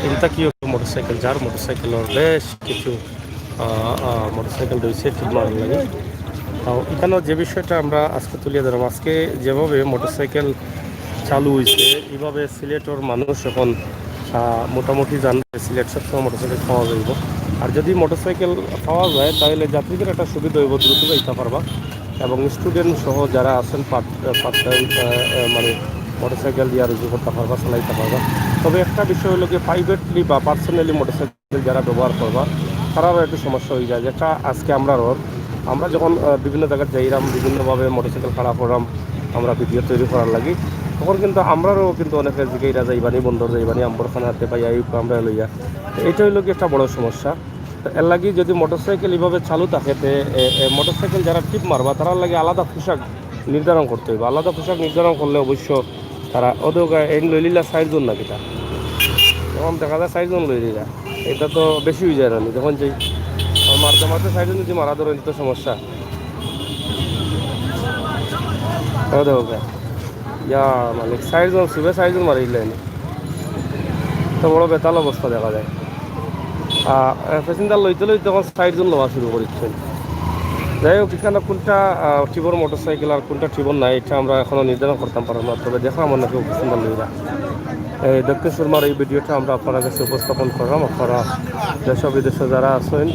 ইন্তাকিও motorcycle যার মোটরসাইকেলের বেশ কিছু মোটরসাইকেল রয়েছে ঠিক মারার লাগে। এখানে যে বিষয়টা আমরা আজকে তুলিয়ে ধরলাম, আজকে যেভাবে মোটরসাইকেল চালু হয়েছে এইভাবে সিলেটের মানুষ এখন মোটামুটি জানবে সিলেট সবসময় মোটরসাইকেল পাওয়া যাইব। আর যদি মোটরসাইকেল পাওয়া যায় তাহলে যাত্রীদের একটা সুবিধা হইব, দ্রুত যাইতে পারবা। এবং স্টুডেন্ট সহ যারা আছেন পার্ট টাইম মানে মোটরসাইকেল দিয়ে রুজু করতে পারবা, চালাইতে পারবা। তবে একটা বিষয় হলো কি প্রাইভেটলি বা পার্সোনালি মোটরসাইকেল যারা ব্যবহার করবা তারাও একটু সমস্যা হয়ে যায়। যেটা আজকে আমরা যখন বিভিন্ন জায়গায় যাইলাম, বিভিন্নভাবে মোটরসাইকেল খারাপ করলাম, আমরা ভিডিও তৈরি করার লাগি, তখন কিন্তু আমরাও কিন্তু অনেকের জিগাইরা যাইবানি, বন্দর যাইবানি, আম্বরখানা হাতে পাই আমরা লইয়া। এইটা হইল কি একটা বড় সমস্যা। তো এর লাগি যদি মোটরসাইকেল এইভাবে চালু থাকে, মোটরসাইকেল যারা টিপ মারবা তারা লাগে আলাদা পোশাক নির্ধারণ করতে হইবে। আলাদা পোশাক নির্ধারণ করলে অবশ্য তারা ওদের এই লইলিলা 60 জন নাকি তা, যখন দেখা যায় 60 জন লই দিলা, এটা তো বেশি হয়ে যায় না। যখন যেই মারতে মারতে 60 জন যদি মারা ধরেন তো সমস্যা। ওদের ইয়া মালিক 60 জন শিবে 60 জন মারিলেন, তো বড় বেতাল অবস্থা দেখা যায়। প্যাসেঞ্জার লইতে লইতে তখন 60 জন লওয়া শুরু করেছেন। যাই হোক, এখানে কোনটা টিবর মোটরসাইকেল আর কোনটা টিবর নাই এটা আমরা এখনও নির্ধারণ করতাম পারলাম না। তবে দেখলাম অনেকে প্যাসেঞ্জার লইরা এই দক্ষিণ সুরমার এই ভিডিওটা আমরা আপনার কাছে উপস্থাপন করলাম। আপনারা দেশ বিদেশে যারা আছেন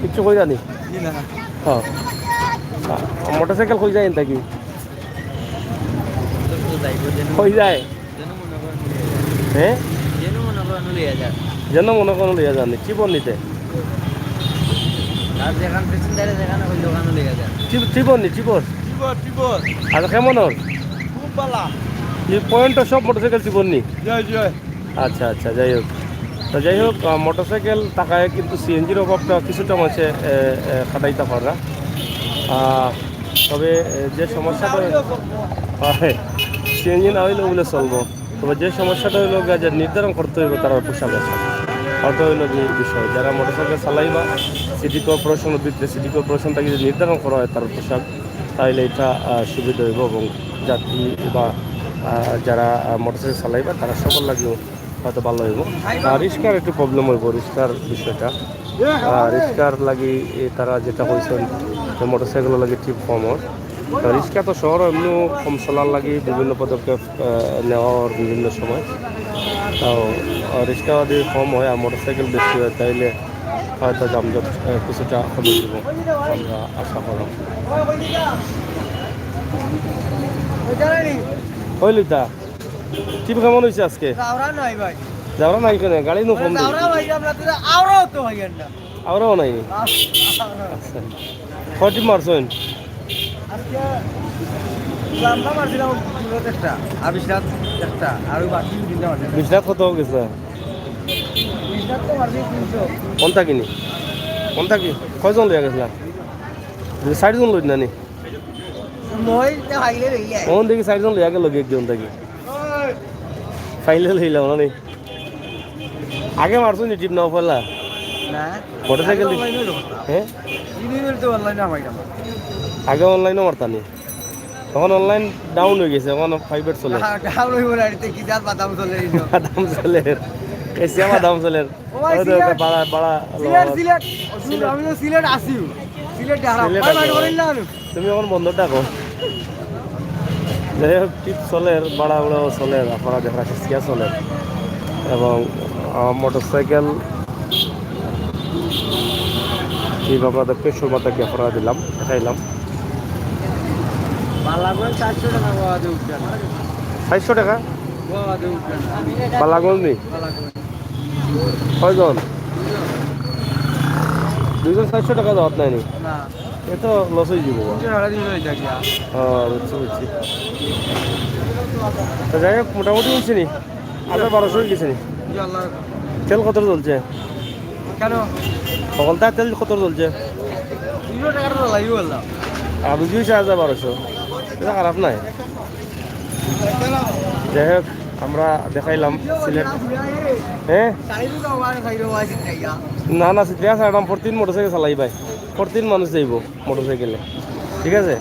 কিছু কই জানি হ্যাঁ মোটরসাইকেল কই যায় নাকি কই যায় হ্যাঁ যেন মনে করেন লইয়া যাননি টিবর নিতে টিবর নি টিবর আচ্ছা কেমন হল পয়েন্টটা সব মোটরসাইকেল টিবর নি। আচ্ছা আচ্ছা, যাই হোক মোটরসাইকেল টাকায় কিন্তু সিএনজির অভাবটা কিছুটা মাসে কাটাইতে পারা। তবে যে সমস্যাটা সিএনজি না হইলে বলে চলবো। তবে যে সমস্যাটা হইল যে নির্ধারণ করতে হইব তারা পোশাক আছে, ওটা হইল বিষয়। যারা মোটরসাইকেল চালাইবা সিটি কর্পোরেশনের ভিতরে সিটি কর্পোরেশন থেকে যদি নির্ধারণ করা হয় তার পোশাক, তাহলে এটা সুবিধা হইব এবং যাত্রী বা যারা মোটরসাইকেল চালাইবা তারা সকল লাগেও হয়তো ভালো হইব। রিক্সার একটু প্রবলেম হইব, রিক্সার বিষয়টা রিক্সার লাগি তারা যেটা কইছেন যে মোটরসাইকেলের লাগে ঠিক কম হয়। রিক্সা তো শহর এমনিও কম চলার লাগে বিভিন্ন পদক্ষেপ নেওয়ার বিভিন্ন সময়। তাও রিক্সা যদি কম হয় আর মোটরসাইকেল বেশি হয় তাইলে হয়তো যানজট কিছুটা কমে দিব আমরা আশা করলাম। ওই লিতা টিপ কেমন হয়েছে আজকে? যাওয়া নাই কেন গাড়ি নো কম আরও নাই। আচ্ছা কয় টিপ মারছেন? বিশনাথ কত গেছে? কোনটা কিনি কোনটা কি কয়জন লইয়া গেছিলা? 60 জন লই নানি কোন দেখি 60 জন লইয়া গেল একজন থাকি ফাইলে লইলাম না নি। আগে মারছো নি টিপ নাও ফেলা মোটরসাইকেল? হ্যাঁ আগে অনলাইনও মারতানি, তখন অনলাইন ডাউন হয়ে গেছে, এখন ফাইবার চলে বাদাম চলে এসিয়া বাদাম চলে তুমি এখন বন্ধটা কো। যাই হোক টিপ চলে, বাড়া উড়াও চলে, আপনারা দেখা এসিয়া চলে এবং মোটরসাইকেল এইভাবে আপনাদেরকে সুরমাটাকে আপনারা দিলাম দেখাইলাম। 400 টাকা পালাগল নি কয়জন? 2জন 400 টাকা দেওয়াত নাই নি, এ তো লস হয়ে যাব। বুঝছি বুঝছি। যাই হোক মোটামুটি বলছি নি আপনার 1200 হয়ে গেছে নি। তেল কত চলছে সকালটায়? তেল কত চলছে? আর বুঝি 1200, এটা খারাপ নাই। যাই হোক আমরা দেখাইলাম সিলেট। হ্যাঁ না না সিটিয়া সাইডাম 14 মোটরসাইকেল চালাই ভাই, 14 মানুষ যাইব মোটরসাইকেলে, ঠিক আছে।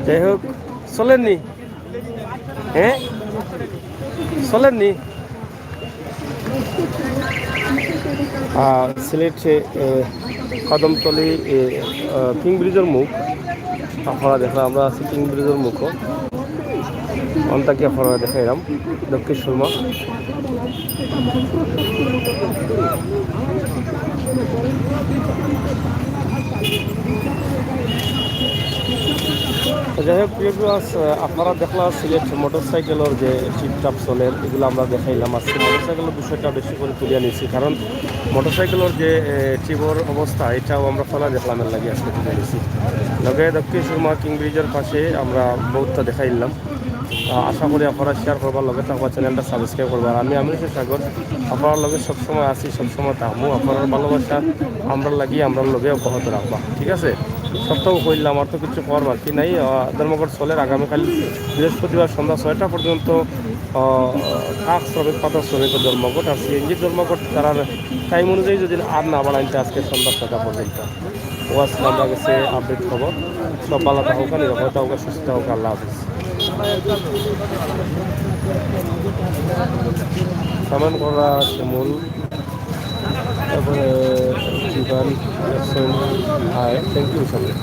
যাই হোক চলেননি? হ্যাঁ, চলেননি? সিলেট কদমতলি কিং ব্রিজের মুখ আপনারা দেখলাম, আমরা আছি কিং ব্রিজের মুখও অন্তাকি আপনারা দেখাইলাম দক্ষিণ সুরমা। যাই হোক প্রিয় ভিউয়ার্স, আপনারা দেখলাম সিলেট মোটরসাইকেলের যে টিপটাপ চলের এগুলো আমরা দেখাইলাম। আজকে মোটরসাইকেলের বিষয়টা বেশি করে তুলিয়ে নিয়েছি, কারণ মোটরসাইকেলের যে টিপর অবস্থা এটাও আমরা ফলা দেখলাম এর লাগে আজকে তুলে নিয়েছি। লগে দক্ষিণ সুরমা কিং ব্রিজের পাশে আমরা বহুতটা দেখাইলাম। আশা করি আপনারা শেয়ার করবার লগে আমার চ্যানেলটা সাবস্ক্রাইব করবার। আমি আমিনুল সাগর আপনার লগে সবসময় আসি, সবসময় থাকবো। আপনার ভালোবাসা আমরা লাগিয়ে আমরা লগে অব্যাহত রাখবা, ঠিক আছে? সপ্তাহ কইলাম, আমার তো কিছু করার বাকি নাই। ধর্মঘট চলের আগামীকাল বৃহস্পতিবার সন্ধ্যা 6টা পর্যন্ত কাক শ্রমিক পাতা শ্রমিকের ধর্মঘট আর সিএনজি ধর্মঘট তারা টাইম অনুযায়ী যদি আর না বাড়াইতে আজকে সন্ধ্যা 6টা পর্যন্ত। ও আজকে আমরা গেছে আপডেট খবর। সব ভালো থাকুক, নিরাপদ থাকুক, সুস্থ থাকুক। আল্লাহ হাফিজ। সামান করা শিমুল, তারপরে জীবন, হাই, থ্যাংক ইউ সবাই।